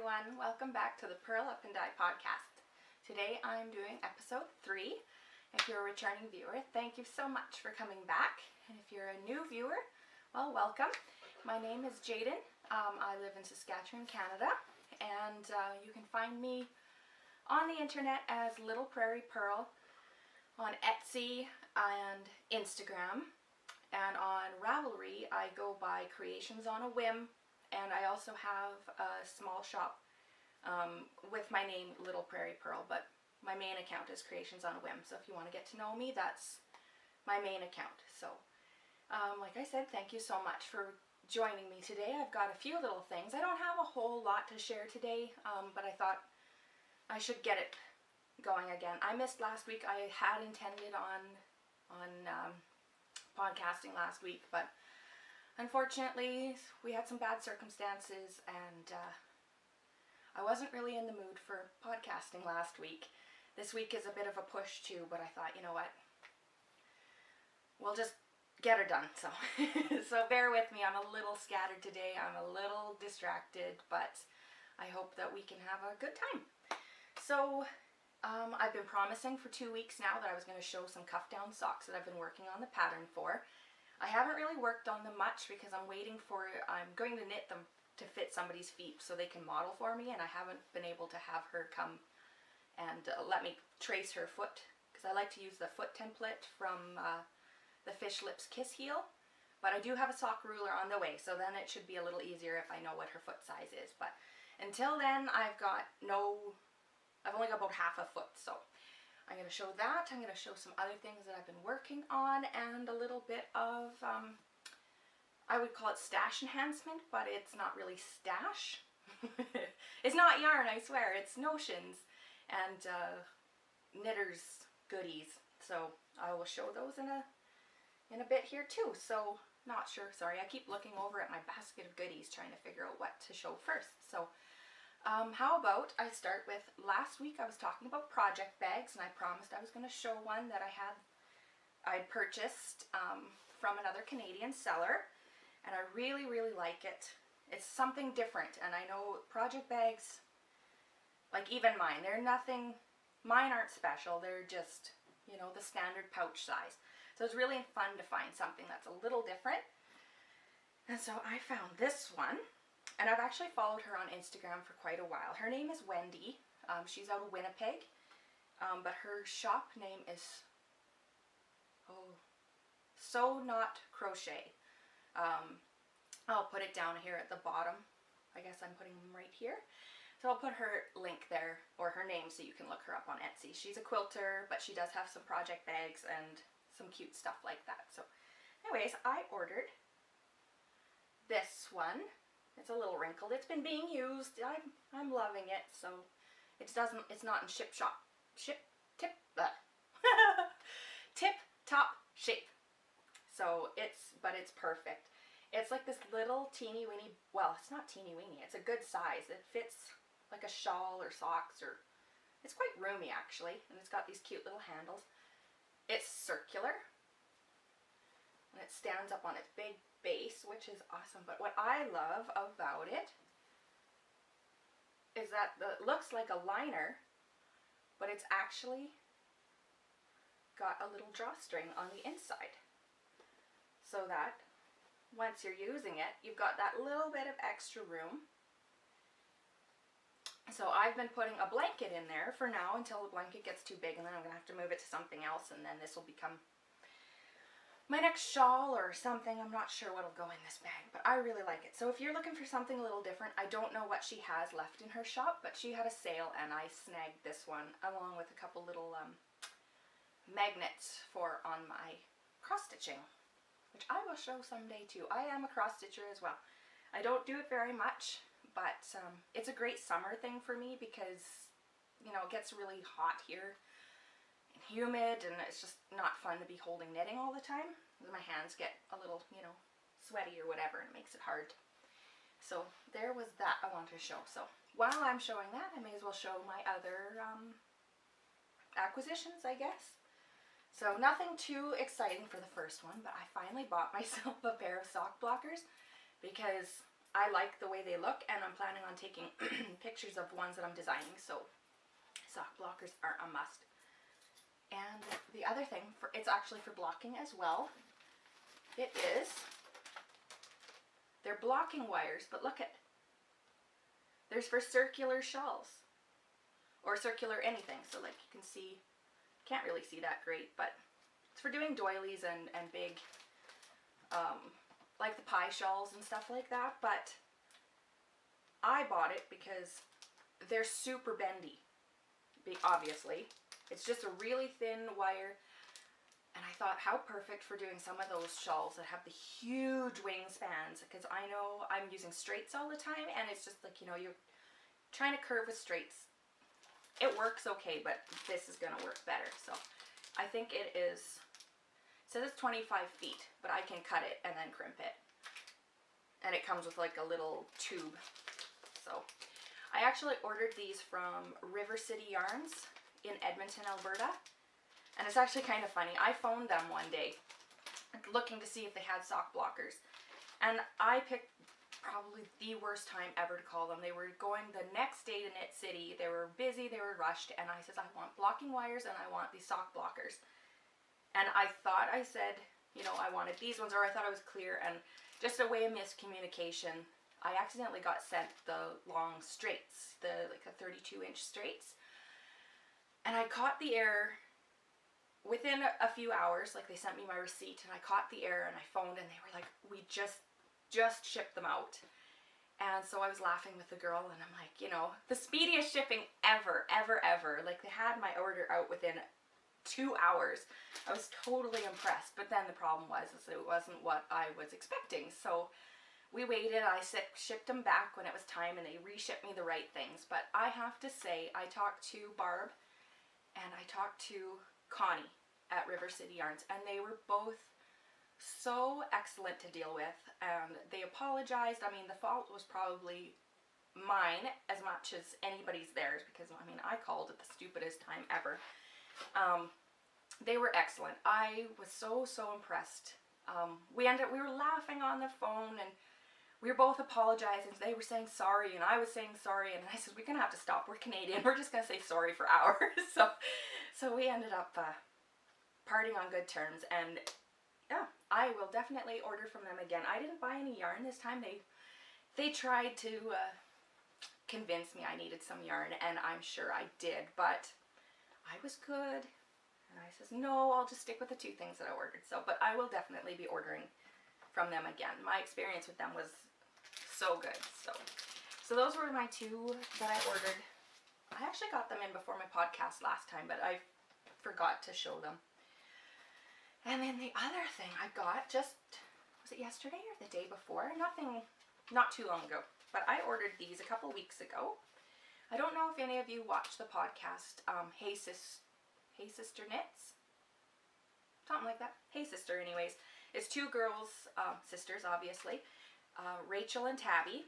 everyone, welcome back to the Purl Up and Die podcast. Today I'm doing episode 3. If you're a returning viewer, thank you so much for coming back. And if you're a new viewer, well, welcome. My name is Jaden. I live in Saskatchewan, Canada, and you can find me on the internet as Little Prairie Purl on Etsy and Instagram. And on Ravelry, I go by Creations on a Whim. And I also have a small shop with my name, Little Prairie Purl, but my main account is Creations on a Whim. So if you want to get to know me, that's my main account. So, like I said, thank you so much for joining me today. I've got a few little things. I don't have a whole lot to share today, but I thought I should get it going again. I missed last week. I had intended on podcasting last week, but unfortunately, we had some bad circumstances, and I wasn't really in the mood for podcasting last week. This week is a bit of a push too, but I thought, you know what, we'll just get her done. So, so bear with me. I'm a little scattered today. I'm a little distracted, but I hope that we can have a good time. So, I've been promising for 2 weeks now that I was going to show some cuff down socks that I've been working on the pattern for. I haven't really worked on them much because I'm going to knit them to fit somebody's feet so they can model for me, and I haven't been able to have her come and let me trace her foot, because I like to use the foot template from the Fish Lips Kiss Heel, but I do have a sock ruler on the way, so then it should be a little easier if I know what her foot size is. But until then, I've only got about half a foot, so I'm going to show that. I'm going to show some other things that I've been working on, and a little bit of, I would call it stash enhancement, but it's not really stash. It's not yarn, I swear. It's notions and knitters goodies. So I will show those in a bit here too. So not sure, sorry. I keep looking over at my basket of goodies trying to figure out what to show first. So how about I start with, last week I was talking about project bags, and I promised I was going to show one that I'd purchased from another Canadian seller, and I really, really like it. It's something different, and I know project bags, like even mine, mine aren't special, they're just, you know, the standard pouch size. So it's really fun to find something that's a little different. And so I found this one. And I've actually followed her on Instagram for quite a while. Her name is Wendy. She's out of Winnipeg. But her shop name is So Not Crochet. I'll put it down here at the bottom. I guess I'm putting them right here. So I'll put her link there, or her name, so you can look her up on Etsy. She's a quilter, but she does have some project bags and some cute stuff like that. So anyways, I ordered this one. It's a little wrinkled. It's been being used. I'm loving it. So it's not in tip top shape. So but it's perfect. It's like this little teeny weeny, well, it's not teeny weeny. It's a good size. It fits like a shawl or socks, or it's quite roomy actually. And it's got these cute little handles. It's circular. And it stands up on its big base, which is awesome. But what I love about it is that it looks like a liner, but it's actually got a little drawstring on the inside, so that once you're using it, you've got that little bit of extra room. So I've been putting a blanket in there for now until the blanket gets too big, and then I'm going to have to move it to something else, and then this will become my next shawl or something. I'm not sure what'll go in this bag, but I really like it. So if you're looking for something a little different, I don't know what she has left in her shop, but she had a sale and I snagged this one along with a couple little magnets on my cross stitching, which I will show someday too. I am a cross stitcher as well. I don't do it very much, but it's a great summer thing for me because, you know, it gets really hot here and humid, and it's just not fun to be holding knitting all the time. My hands get a little, you know, sweaty or whatever, and it makes it hard. So there was that I wanted to show. So while I'm showing that, I may as well show my other acquisitions, I guess. So nothing too exciting for the first one, but I finally bought myself a pair of sock blockers because I like the way they look, and I'm planning on taking pictures of ones that I'm designing, so sock blockers are a must. And the other thing, it's actually for blocking as well. They're blocking wires, but look at, there's for circular shawls, or circular anything. So like you can see, can't really see that great, but it's for doing doilies and big, like the pie shawls and stuff like that. But I bought it because they're super bendy, obviously. It's just a really thin wire, and I thought how perfect for doing some of those shawls that have the huge wingspans, because I know I'm using straights all the time, and it's just like, you know, you're trying to curve with straights. It works okay, but this is going to work better. So I think it says it's 25 feet, but I can cut it and then crimp it. And it comes with like a little tube. So I actually ordered these from River City Yarns in Edmonton, Alberta. And it's actually kind of funny. I phoned them one day looking to see if they had sock blockers. And I picked probably the worst time ever to call them. They were going the next day to Knit City. They were busy, they were rushed, and I said, I want blocking wires and I want these sock blockers. And I thought I said, you know, I wanted these ones, or I thought I was clear, and just a way of miscommunication, I accidentally got sent the long straights, like the 32-inch straights. And I caught the error within a few hours. Like, they sent me my receipt, and I caught the error, and I phoned, and they were like, we just shipped them out. And so I was laughing with the girl, and I'm like, you know, the speediest shipping ever. Like, they had my order out within 2 hours. I was totally impressed. But then the problem was it wasn't what I was expecting. So we waited. I shipped them back when it was time, and they reshipped me the right things. But I have to say, I talked to Barb and I talked to Connie at River City Yarns, and they were both so excellent to deal with, and they apologized. I mean, the fault was probably mine as much as anybody's theirs, because I mean, I called at the stupidest time ever. They were excellent. I was so impressed. We were laughing on the phone, and we were both apologizing. They were saying sorry, and I was saying sorry, and I said, we're gonna have to stop. We're Canadian. We're just gonna say sorry for hours. So we ended up parting on good terms, and yeah, I will definitely order from them again. I didn't buy any yarn this time. They tried to convince me I needed some yarn, and I'm sure I did, but I was good. And I says, no, I'll just stick with the two things that I ordered. So, but I will definitely be ordering from them again. My experience with them was so good. So those were my two that I ordered. I actually got them in before my podcast last time, but I forgot to show them. And then the other thing I got was it yesterday or the day before? Not too long ago. But I ordered these a couple weeks ago. I don't know if any of you watch the podcast, Hey Sister Knits? Something like that. Hey Sister, anyways. It's two girls, sisters, obviously. Rachel and Tabi.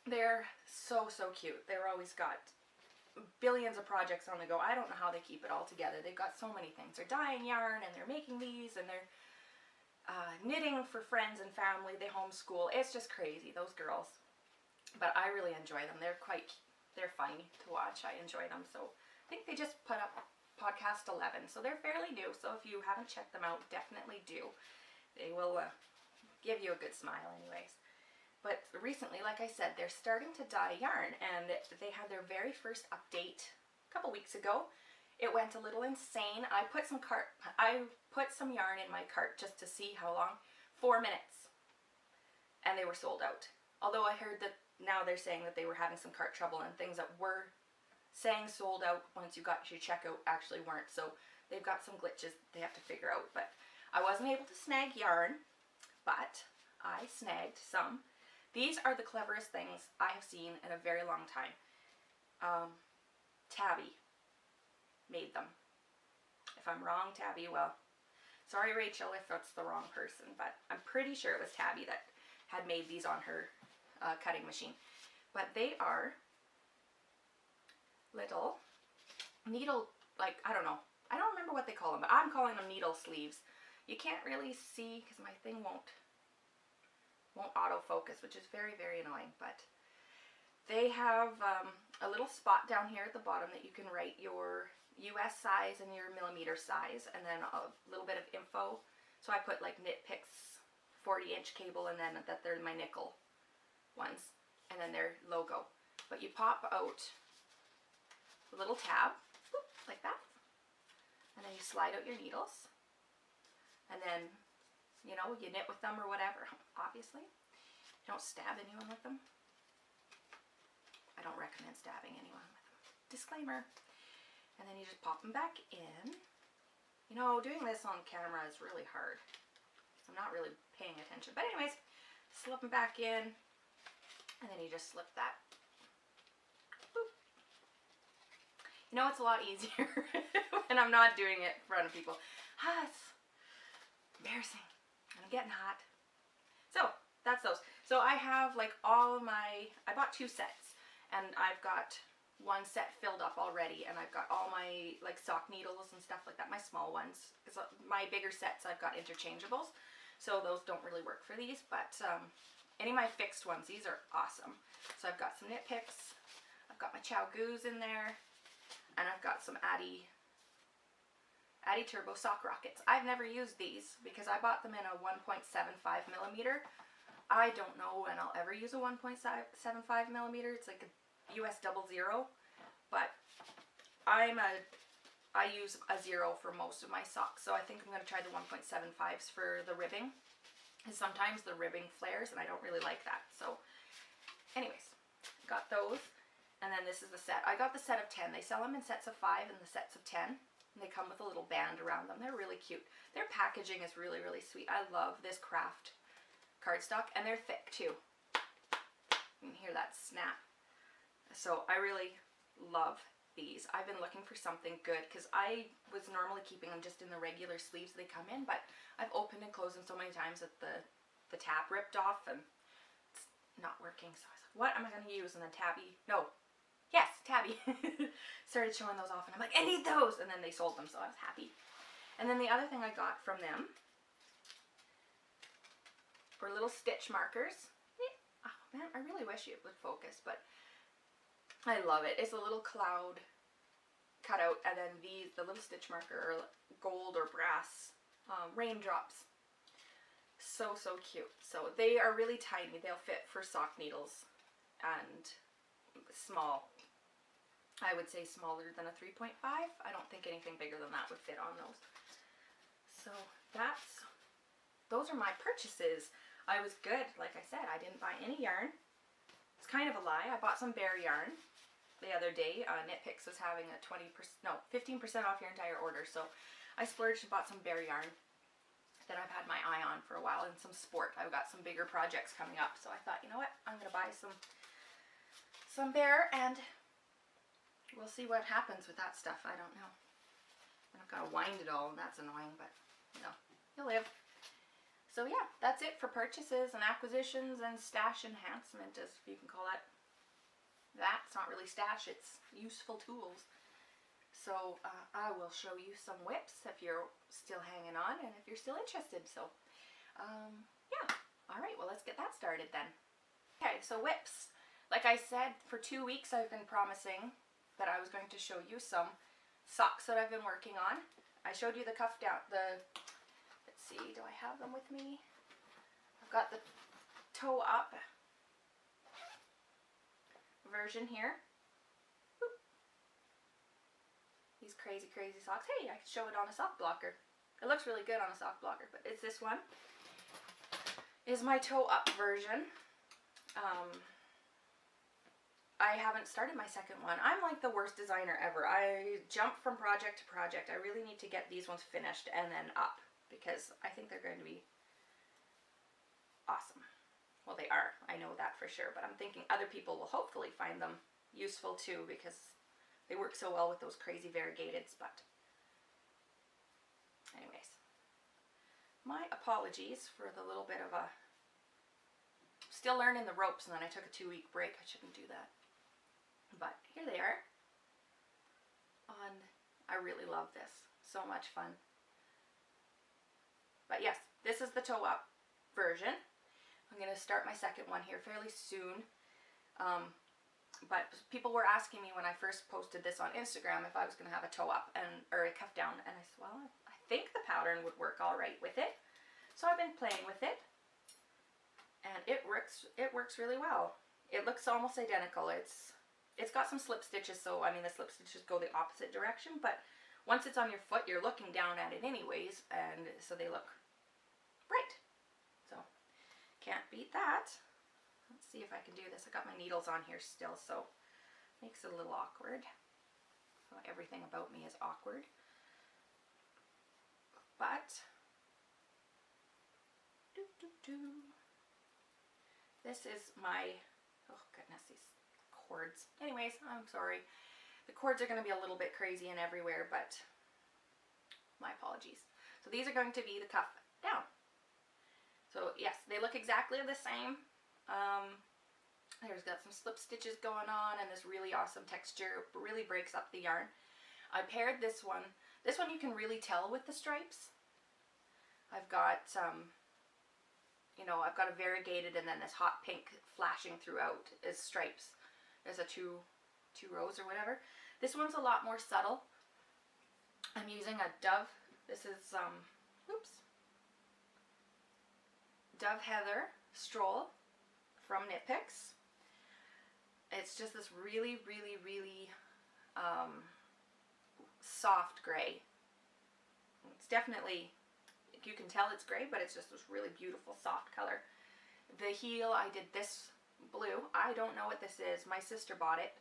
They're so cute. They're always got billions of projects on the go. I don't know how they keep it all together. They've got so many things. They're dyeing yarn, and they're making these, and they're knitting for friends and family. They homeschool. It's just crazy, those girls. But I really enjoy them. They're funny to watch. I enjoy them. So I think they just put up podcast 11. So they're fairly new. So if you haven't checked them out, definitely do. They will give you a good smile anyways. But recently, like I said, they're starting to dye yarn, and they had their very first update a couple weeks ago. It went a little insane. I put some yarn in my cart just to see how long. 4 minutes. And they were sold out. Although I heard that now they're saying that they were having some cart trouble, and things that were saying sold out once you got your checkout actually weren't. So they've got some glitches they have to figure out. But I wasn't able to snag yarn, but I snagged some. These are the cleverest things I have seen in a very long time. Tabi made them. If I'm wrong, Tabi, well, sorry Rachel if that's the wrong person, but I'm pretty sure it was Tabi that had made these on her cutting machine. But they are little needle, like, I don't know. I don't remember what they call them, but I'm calling them needle sleeves. You can't really see because my thing won't won't autofocus, which is very, very annoying. But they have a little spot down here at the bottom that you can write your US size and your millimeter size, and then a little bit of info. So I put like Knit Picks 40-inch cable, and then that they're my nickel ones, and then their logo. But you pop out a little tab, whoop, like that, and then you slide out your needles, and then, you know, you knit with them or whatever. Obviously, you don't stab anyone with them. I don't recommend stabbing anyone with them. Disclaimer. And then you just pop them back in. You know, doing this on camera is really hard. I'm not really paying attention. But anyways, slip them back in, and then you just slip that. Boop. You know, it's a lot easier when I'm not doing it in front of people. It's embarrassing. I'm getting hot. So, that's those. So I have like all my, I bought 2 sets, and I've got one set filled up already, and I've got all my like sock needles and stuff like that, my small ones. Because my bigger sets I've got interchangeables, so those don't really work for these, but any of my fixed ones, these are awesome. So I've got some Knit Picks, I've got my Chow Goos in there, and I've got some Addi Turbo Sock Rockets. I've never used these because I bought them in a 1.75 millimeter. I don't know when I'll ever use a 1.75 millimeter. It's like a US 00, but I use a 0 for most of my socks, so I think I'm going to try the 1.75s for the ribbing, because sometimes the ribbing flares and I don't really like that. So anyways, got those, and then this is the set. I got the set of 10. They sell them in sets of 5 and the sets of 10, and they come with a little band around them. They're really cute. Their packaging is really, really sweet. I love this craft cardstock, and they're thick too. You can hear that snap. So I really love these. I've been looking for something good because I was normally keeping them just in the regular sleeves they come in, but I've opened and closed them so many times that the tab ripped off and it's not working. So I was like, what am I going to use? And then Tabi started showing those off, and I'm like, I need those, and then they sold them, so I was happy. And then the other thing I got from them were little stitch markers. Oh man, I really wish it would focus, but I love it. It's a little cloud cutout, and then the little stitch marker are gold or brass raindrops. So, so cute. So they are really tiny. They'll fit for sock needles, and small. I would say smaller than a 3.5. I don't think anything bigger than that would fit on those. So those are my purchases. I was good. Like I said, I didn't buy any yarn. It's kind of a lie. I bought some bear yarn the other day. Knit Picks was having a 15% off your entire order. So I splurged and bought some bear yarn that I've had my eye on for a while, and some sport. I've got some bigger projects coming up, so I thought, you know what, I'm going to buy some bear, and we'll see what happens with that stuff. I don't know. And I've got to wind it all, and that's annoying, but, you know, you'll live. So yeah, that's it for purchases and acquisitions and stash enhancement, as you can call it. That's not really stash, it's useful tools. So I will show you some WIPs if you're still hanging on and if you're still interested. So yeah, alright, well let's get that started then. Okay, so WIPs. Like I said, for 2 weeks I've been promising that I was going to show you some socks that I've been working on. I showed you the cuff down, let's see, do I have them with me? I've got the toe up version here. Boop. These crazy, crazy socks. Hey, I could show it on a sock blocker. It looks really good on a sock blocker, but it's this one. Is my toe up version. I haven't started my second one. I'm like the worst designer ever. I jump from project to project. I really need to get these ones finished and then up, because I think they're going to be awesome. Well, they are. I know that for sure, but I'm thinking other people will hopefully find them useful too, because they work so well with those crazy variegateds. But anyways, my apologies for the little bit of a still learning the ropes, and then I took a 2-week break. I shouldn't do that. But here they are. I really love this. So much fun. But yes, this is the toe up version. I'm going to start my second one here fairly soon. But people were asking me when I first posted this on Instagram if I was going to have a toe up or a cuff down, and I said, well, I think the pattern would work all right with it. So I've been playing with it, and it works really well. It looks almost identical. It's got some slip stitches, so I mean the slip stitches go the opposite direction, but once it's on your foot, you're looking down at it anyways, and so they look right. So can't beat that. Let's see if I can do this. I got my needles on here still, so it makes it a little awkward. So everything about me is awkward. But this is my, oh goodness, these cords. Anyways, I'm sorry. The cords are going to be a little bit crazy and everywhere, but my apologies. So these are going to be the cuff down. So yes, they look exactly the same. There's got some slip stitches going on and this really awesome texture. Really breaks up the yarn. I paired this one. This one you can really tell with the stripes. I've got, you know, I've got a variegated and then this hot pink flashing throughout is stripes. There's a two rows or whatever. This one's a lot more subtle. I'm using a Dove. This is, Dove Heather Stroll from Knit Picks. It's just this really, really, really soft gray. It's definitely, you can tell it's gray, but it's just this really beautiful soft color. The heel, I did this blue. I don't know what this is. My sister bought it.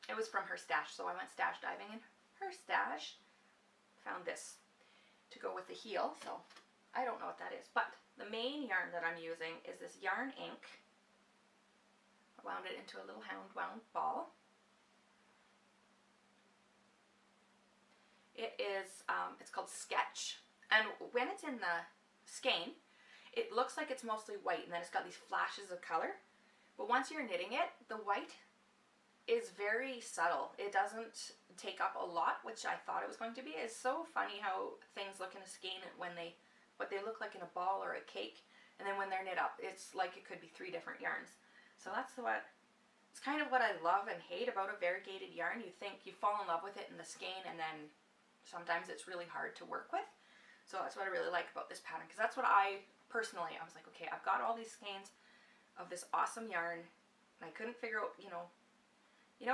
It was from her stash, so I went stash diving in her stash. Found this to go with the heel, so I don't know what that is. But the main yarn that I'm using is this yarn ink. I wound it into a little hand wound ball. It is, it's called Sketch. And when it's in the skein, it looks like it's mostly white, and then it's got these flashes of color. But once you're knitting it, the white is very subtle. It doesn't take up a lot, which I thought it was going to be. It's so funny how things look in a skein when what they look like in a ball or a cake, and then when they're knit up, it's like it could be 3 different yarns. So it's kind of what I love and hate about a variegated yarn. You think you fall in love with it in the skein, and then sometimes it's really hard to work with. So that's what I really like about this pattern, because that's what I was like, okay, I've got all these skeins of this awesome yarn, and I couldn't figure out, you know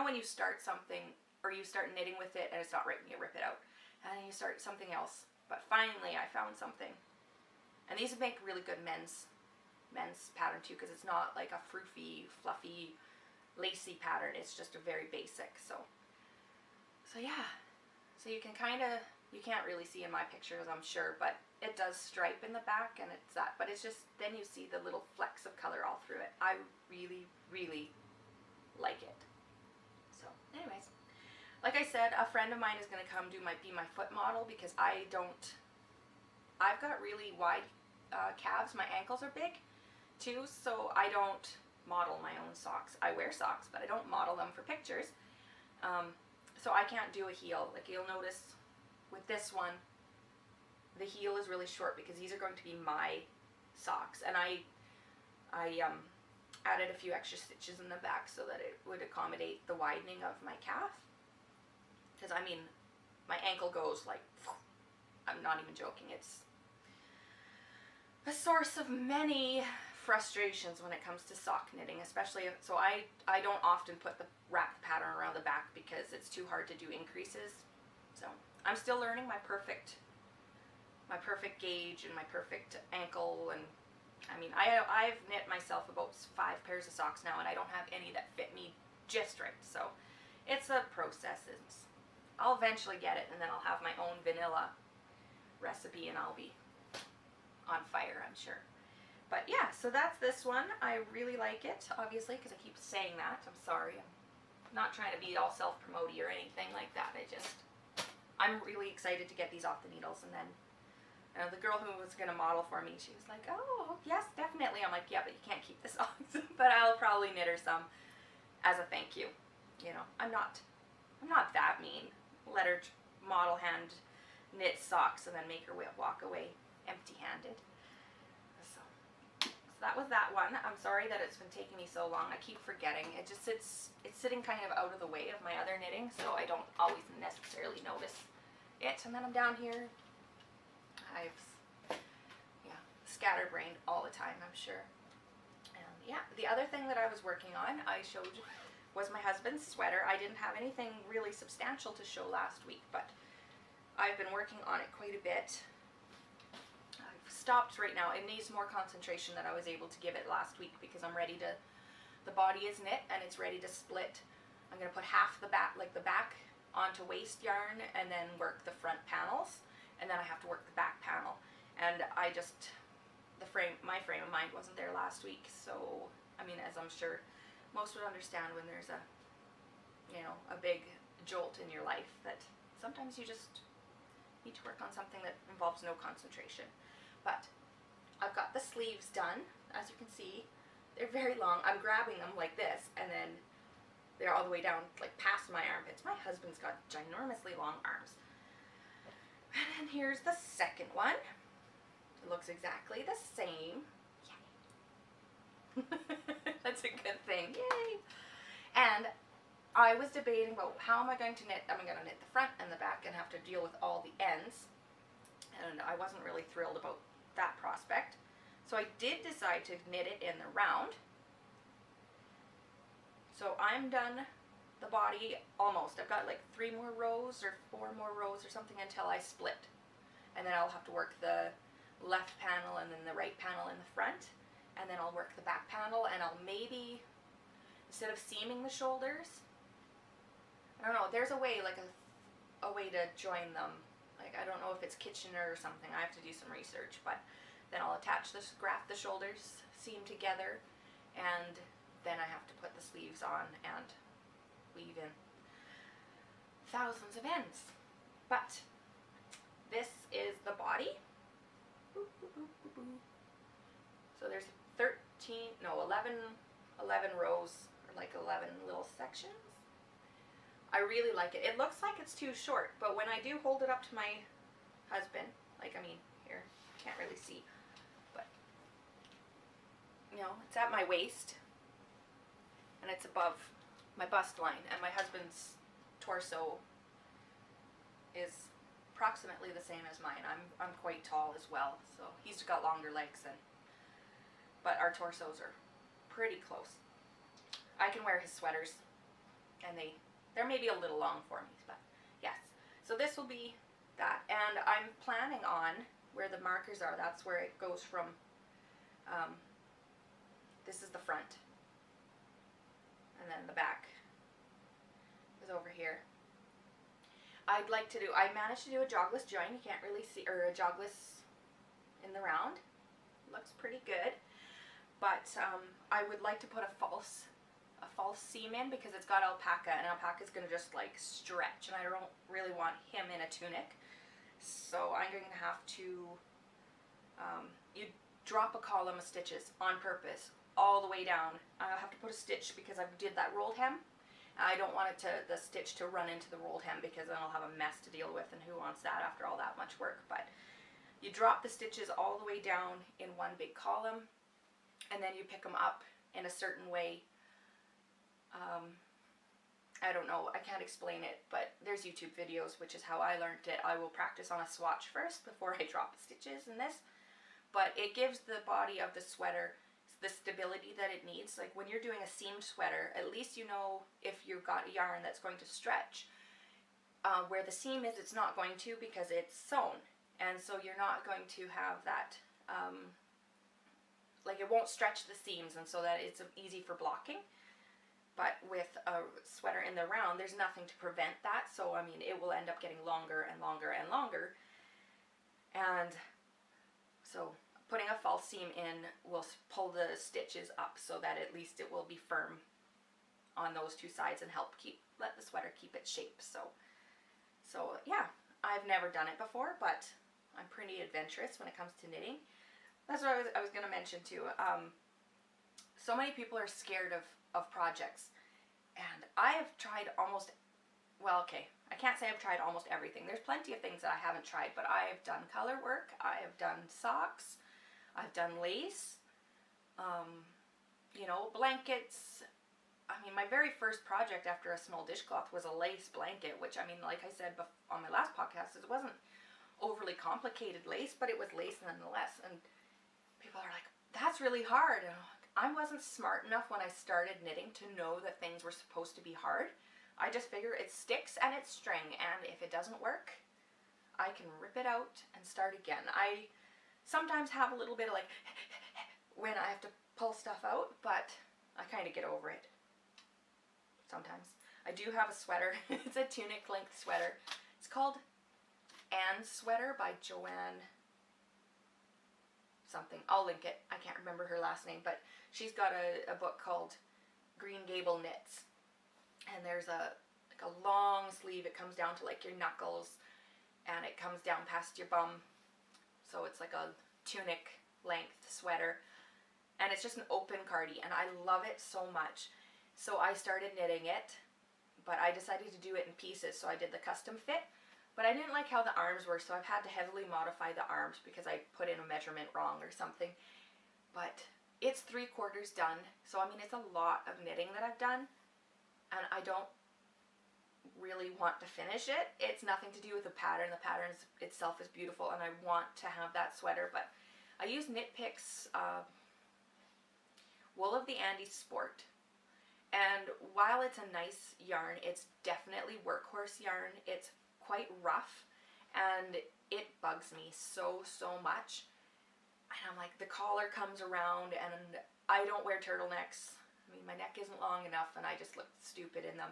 when you start something, or you start knitting with it, and it's not right, and you rip it out, and then you start something else. But finally, I found something. And these would make really good men's pattern too, because it's not like a froofy, fluffy, lacy pattern. It's just a very basic. So yeah. So you can you can't really see in my pictures, I'm sure, but it does stripe in the back, and it's that. But it's just, then you see the little flecks of color all through it. I really, really like it. So anyways, like I said, a friend of mine is going to come be my foot model, because I've got really wide calves. My ankles are big too, so I don't model my own socks. I wear socks, but I don't model them for pictures. So I can't do a heel. Like, you'll notice with this one, the heel is really short, because these are going to be my socks, and I added a few extra stitches in the back so that it would accommodate the widening of my calf. Because I mean, my ankle goes like, I'm not even joking. It's a source of many frustrations when it comes to sock knitting, especially so I don't often wrap the pattern around the back, because it's too hard to do increases. So I'm still learning my perfect gauge and my perfect ankle, and I mean, I've knit myself about 5 pairs of socks now, and I don't have any that fit me just right. So it's a process. I'll eventually get it, and then I'll have my own vanilla recipe, and I'll be on fire, I'm sure. But yeah, so that's this one. I really like it, obviously, because I keep saying that. I'm sorry. I'm not trying to be all self-promoty or anything like that. I'm really excited to get these off the needles. And then the girl who was going to model for me, she was like, oh, yes, definitely. I'm like, yeah, but you can't keep the socks. But I'll probably knit her some as a thank you. You know, I'm not that mean. Let her model hand knit socks and then make her walk away empty-handed. So that was that one. I'm sorry that it's been taking me so long. I keep forgetting. It just it's sitting kind of out of the way of my other knitting, so I don't always necessarily notice it. And then I'm down here. I've scatterbrained all the time, I'm sure. And yeah, the other thing that I was working on, I showed, was my husband's sweater. I didn't have anything really substantial to show last week, but I've been working on it quite a bit. I've stopped right now. It needs more concentration than I was able to give it last week because I'm ready to, the body is knit and it's ready to split. I'm going to put half the back, like the back, onto waist yarn and then work the front panels, and then I have to work the back panel. And I just, my frame of mind wasn't there last week, so, I mean, as I'm sure most would understand, when there's a, you know, a big jolt in your life, that sometimes you just need to work on something that involves no concentration. But I've got the sleeves done. As you can see, they're very long. I'm grabbing them like this, and then they're all the way down, like past my armpits. My husband's got ginormously long arms. And then here's the second one. It looks exactly the same. Yay. That's a good thing. Yay. And I was debating about how am I going to knit. I'm going to knit the front and the back and have to deal with all the ends. And I wasn't really thrilled about that prospect. So I did decide to knit it in the round. So I'm done the body almost. I've got like 3 more rows or 4 more rows or something until I split. And then I'll have to work the left panel and then the right panel in the front, and then I'll work the back panel, and I'll maybe, instead of seaming the shoulders, I don't know, there's a way, like a way to join them. Like, I don't know if it's Kitchener or something. I have to do some research, but then I'll attach this, graft the shoulders, seam together, and then I have to put the sleeves on and weave in thousands of ends. But this is the body. So there's 11 rows, or like 11 little sections. I really like it. It looks like it's too short, but when I do hold it up to my husband, like, I mean, here, can't really see, but, you know, it's at my waist, and it's above my bust line, and my husband's torso is approximately the same as mine. I'm quite tall as well, so he's got longer legs than, but our torsos are pretty close. I can wear his sweaters, and they're maybe a little long for me, but yes. So this will be that, and I'm planning on where the markers are. That's where it goes from. This is the front, and then the back is over here. I'd like to do, I managed to do a jogless join, you can't really see, or a jogless in the round. Looks pretty good. But I would like to put a false seam in because it's got alpaca, and alpaca is going to just like stretch, and I don't really want him in a tunic. So I'm going to have to, you drop a column of stitches on purpose all the way down. I'll have to put a stitch because I did that rolled hem. I don't want the stitch to run into the rolled hem because then I'll have a mess to deal with, and who wants that after all that much work. But you drop the stitches all the way down in one big column, and then you pick them up in a certain way. I don't know, I can't explain it, but there's YouTube videos, which is how I learned it. I will practice on a swatch first before I drop the stitches in this, but it gives the body of the sweater the stability that it needs. Like when you're doing a seamed sweater, at least you know if you've got a yarn that's going to stretch. Where the seam is, it's not going to because it's sewn, and so you're not going to have that, like it won't stretch the seams, and so that it's easy for blocking. But with a sweater in the round, there's nothing to prevent that, so I mean it will end up getting longer and longer and longer, and so putting a false seam in will pull the stitches up so that at least it will be firm on those two sides and help let the sweater keep its shape. So yeah, I've never done it before, but I'm pretty adventurous when it comes to knitting. That's what I was going to mention too. So many people are scared of projects, and I have tried almost, well, okay, I can't say I've tried almost everything. There's plenty of things that I haven't tried, but I have done color work, I have done socks, I've done lace, you know, blankets. I mean, my very first project after a small dishcloth was a lace blanket, which, I mean, like I said on my last podcast, it wasn't overly complicated lace, but it was lace nonetheless. And people are like, that's really hard. And I wasn't smart enough when I started knitting to know that things were supposed to be hard. I just figure it's sticks and it's string, and if it doesn't work, I can rip it out and start again. I sometimes have a little bit of like when I have to pull stuff out, but I kind of get over it. Sometimes. I do have a sweater. It's a tunic length sweater. It's called Anne's Sweater by Joanna something. I'll link it. I can't remember her last name, but she's got a book called Green Gable Knits. And there's like a long sleeve. It comes down to like your knuckles, and it comes down past your bum. So it's like a tunic length sweater. And it's just an open cardie, and I love it so much. So I started knitting it, but I decided to do it in pieces, so I did the custom fit. But I didn't like how the arms were, so I've had to heavily modify the arms because I put in a measurement wrong or something. But it's 3/4 done, so I mean, it's a lot of knitting that I've done, and I don't really want to finish it. It's nothing to do with the pattern. The pattern itself is beautiful, and I want to have that sweater, but I use Knit Picks Wool of the Andes Sport. And while it's a nice yarn, it's definitely workhorse yarn. It's quite rough, and it bugs me so much. And I'm like, the collar comes around, and I don't wear turtlenecks. I mean, my neck isn't long enough, and I just look stupid in them.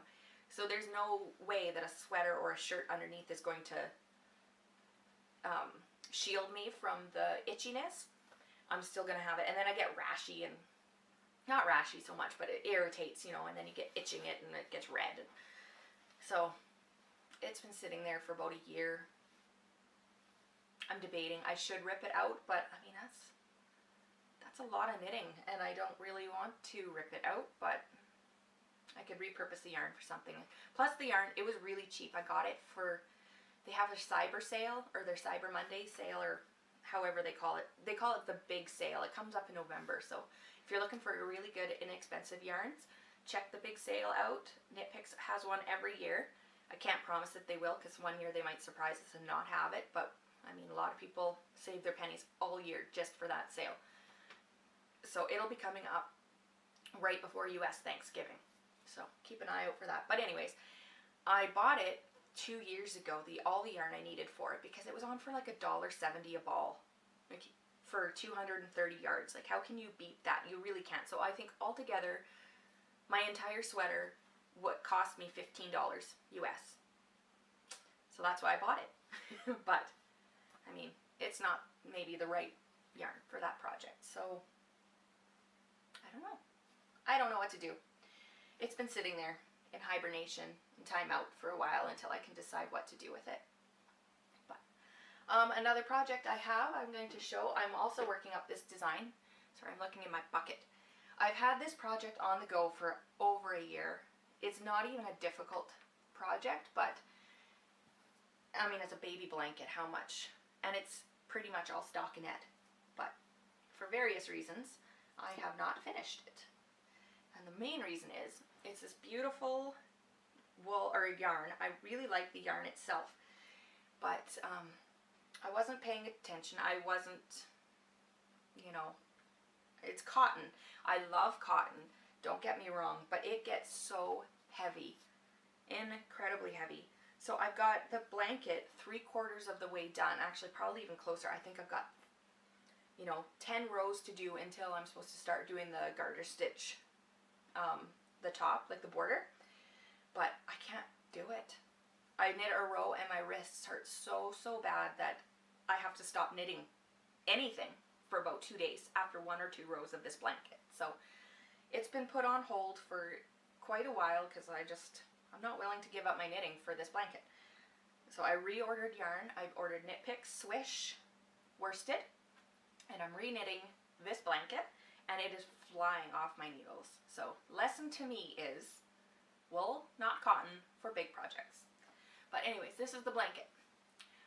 So there's no way that a sweater or a shirt underneath is going to shield me from the itchiness. I'm still going to have it. And then I get rashy, and not rashy so much, but it irritates, you know, and then you get itching it and it gets red. So it's been sitting there for about a year. I'm debating. I should rip it out, but I mean, that's a lot of knitting, and I don't really want to rip it out, but I could repurpose the yarn for something. Plus the yarn, it was really cheap. I got it for, they have a Cyber sale, or their Cyber Monday sale, or however they call it. They call it the big sale. It comes up in November, so if you're looking for really good, inexpensive yarns, check the big sale out. Knit Picks has one every year. I can't promise that they will, because one year they might surprise us and not have it, but I mean, a lot of people save their pennies all year just for that sale. So it'll be coming up right before US Thanksgiving. So keep an eye out for that. But anyways, I bought it 2 years ago, all the yarn I needed for it, because it was on for like $1.70 a ball. Like, for 230 yards. Like, how can you beat that? You really can't. So I think altogether, my entire sweater cost me $15 US. So that's why I bought it. But, I mean, it's not maybe the right yarn for that project. So, I don't know. I don't know what to do. It's been sitting there in hibernation and timeout for a while until I can decide what to do with it. Another project I have, I'm going to show. I'm also working up this design. Sorry, I'm looking in my bucket. I've had this project on the go for over a year. It's not even a difficult project, but I mean, it's a baby blanket, how much? And it's pretty much all stockinette. But for various reasons, I have not finished it. And the main reason is, it's this beautiful wool or yarn. I really like the yarn itself, but I wasn't paying attention. I wasn't, you know, it's cotton. I love cotton, don't get me wrong, but it gets so heavy, incredibly heavy. So I've got the blanket 3/4 of the way done, actually probably even closer. I think I've got, you know, 10 rows to do until I'm supposed to start doing the garter stitch, the top, like the border, but I can't do it. I knit a row and my wrists hurt so bad that I have to stop knitting anything for about 2 days after 1 or 2 rows of this blanket. So it's been put on hold for quite a while because I'm not willing to give up my knitting for this blanket. So I reordered yarn. I've ordered Knit Picks Swish worsted, and I'm re-knitting this blanket, and it is flying off my needles. So lesson to me is wool, not cotton, for big projects. But anyways, this is the blanket.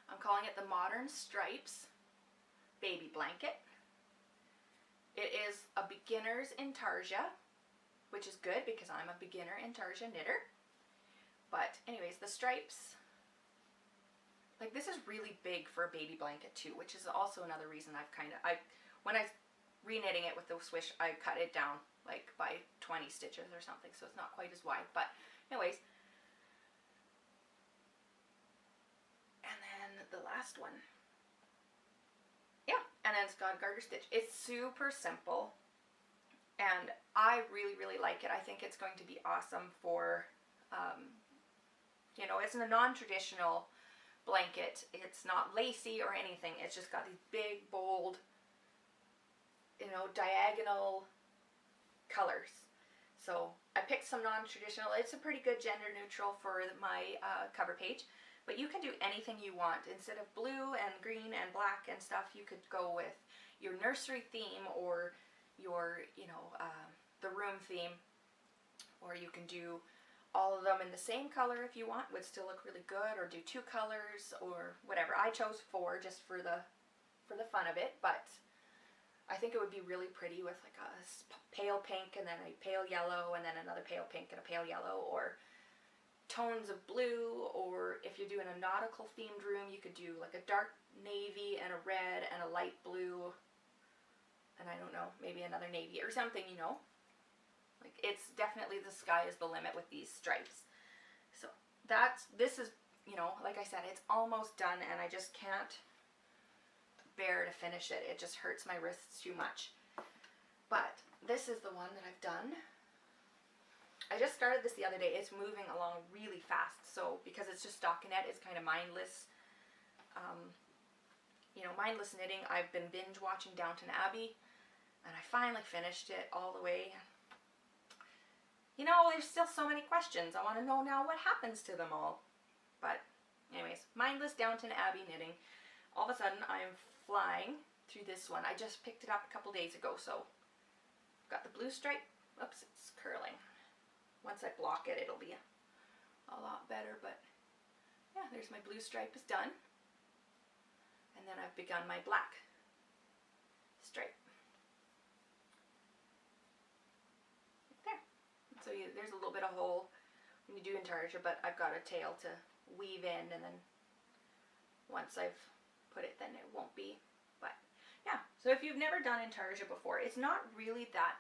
I'm calling it the Modern Stripes Baby Blanket. It is a beginner's intarsia, which is good because I'm a beginner intarsia knitter. But anyways, the stripes, like this is really big for a baby blanket too, which is also another reason I've when I re-knitting it with the swish, I cut it down like by 20 stitches or something, so it's not quite as wide. But anyways, and then the last one. Yeah, and then it's got a garter stitch. It's super simple, and I really, really like it. I think it's going to be awesome for, you know, it's a non-traditional blanket. It's not lacy or anything. It's just got these big, bold, you know, diagonal colors. So I picked some non-traditional. It's a pretty good gender neutral for my cover page. But you can do anything you want. Instead of blue and green and black and stuff, you could go with your nursery theme or your, you know, the room theme. Or you can do all of them in the same color if you want. Would still look really good. Or do 2 colors or whatever. I chose 4 just for the fun of it. But I think it would be really pretty with like a pale pink and then a pale yellow and then another pale pink and a pale yellow, or tones of blue. Or if you're doing a nautical themed room, you could do like a dark navy and a red and a light blue and I don't know, maybe another navy or something, you know. Like it's definitely the sky is the limit with these stripes. So this is, you know, like I said, it's almost done and I just can't bear to finish it. It just hurts my wrists too much. But this is the one that I've done. I just started this the other day. It's moving along really fast. So because it's just stockinette, it's kind of mindless. You know, mindless knitting. I've been binge watching Downton Abbey, and I finally finished it all the way. You know, there's still so many questions. I want to know now what happens to them all. But anyways, mindless Downton Abbey knitting. All of a sudden, I'm flying through this one. I just picked it up a couple days ago, so got the blue stripe. Oops, it's curling. Once I block it, it'll be a lot better, but yeah, there's my blue stripe is done. And then I've begun my black stripe. Right there. So there's a little bit of hole when you do intarsia, but I've got a tail to weave in, and then once I've put it, then it won't be. But yeah, so if you've never done intarsia before, it's not really that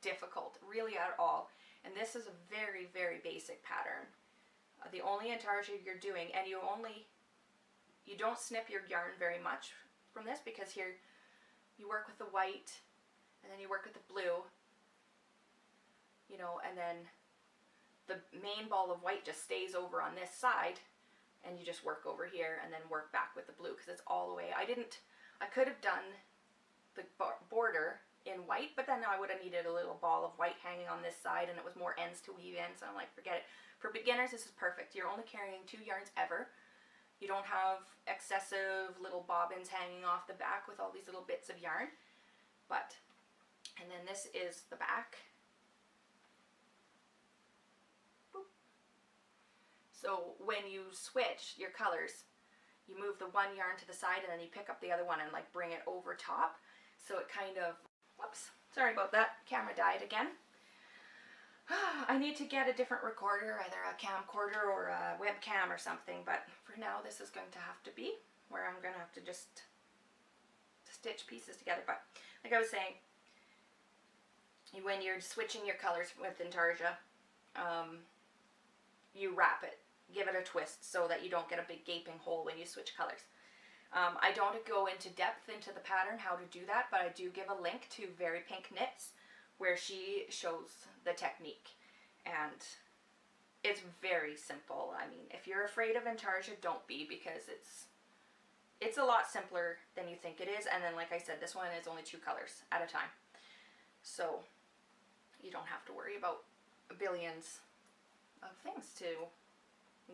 difficult, really at all. And this is a very, very basic pattern. The only intarsia you're doing, and you don't snip your yarn very much from this, because here you work with the white and then you work with the blue, you know, and then the main ball of white just stays over on this side, and you just work over here and then work back with the blue, because it's all the way. I could have done the border in white, but then I would have needed a little ball of white hanging on this side, and it was more ends to weave in, so I'm like, forget it. For beginners, this is perfect. You're only carrying 2 yarns ever. You don't have excessive little bobbins hanging off the back with all these little bits of yarn. But, and then this is the back. Boop. So when you switch your colors, you move the one yarn to the side and then you pick up the other one and like bring it over top. So it kind of, whoops, sorry about that, camera died again. I need to get a different recorder, either a camcorder or a webcam or something, but for now this is going to have to be where I'm going to have to just stitch pieces together. But like I was saying, when you're switching your colors with intarsia, you wrap it, give it a twist so that you don't get a big gaping hole when you switch colors. I don't go into depth into the pattern how to do that, but I do give a link to Very Pink Knits where she shows the technique, and it's very simple. I mean, if you're afraid of intarsia, don't be, because it's a lot simpler than you think it is. And then, like I said, this one is only 2 colors at a time, so you don't have to worry about billions of things to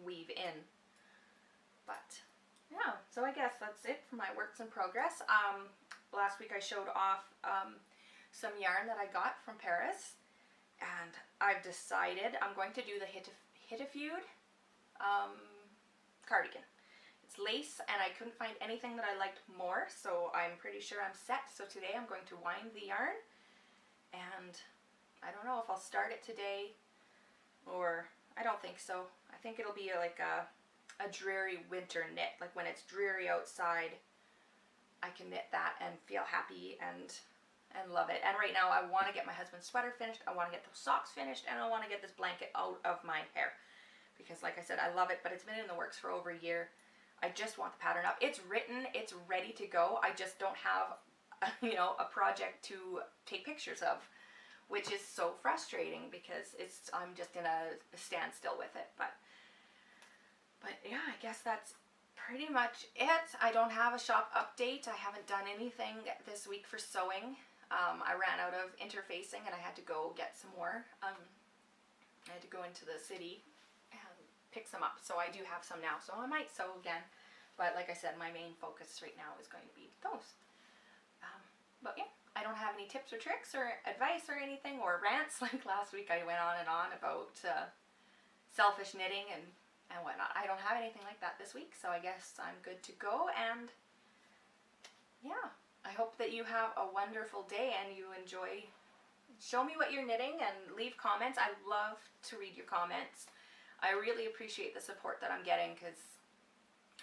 weave in. But yeah, so I guess that's it for my works in progress. Last week I showed off some yarn that I got from Paris, and I've decided I'm going to do the Hitafude cardigan. It's lace, and I couldn't find anything that I liked more, so I'm pretty sure I'm set. So today I'm going to wind the yarn and I don't know if I'll start it today, or I don't think so. I think it'll be like a dreary winter knit, like when it's dreary outside, I can knit that and feel happy and love it. And right now I want to get my husband's sweater finished, I want to get those socks finished, and I want to get this blanket out of my hair, because like I said, I love it, but it's been in the works for over a year. I just want the pattern up. It's written, it's ready to go. I just don't have, you know, a project to take pictures of, which is so frustrating because I'm just in a standstill with it. But yeah, I guess that's pretty much it. I don't have a shop update. I haven't done anything this week for sewing. I ran out of interfacing and I had to go get some more. I had to go into the city and pick some up. So I do have some now. So I might sew again. But like I said, my main focus right now is going to be those. But yeah, I don't have any tips or tricks or advice or anything or rants. Like last week I went on and on about selfish knitting and whatnot. I don't have anything like that this week, so I guess I'm good to go. And yeah, I hope that you have a wonderful day and you enjoy. Show me what you're knitting and leave comments. I love to read your comments. I really appreciate the support that I'm getting, because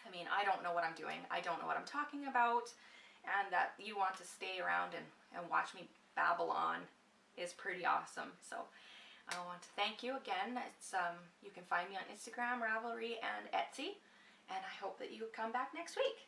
I mean, I don't know what I'm doing, I don't know what I'm talking about, and that you want to stay around and watch me babble on is pretty awesome. So I want to thank you again. It's you can find me on Instagram, Ravelry, and Etsy, and I hope that you come back next week.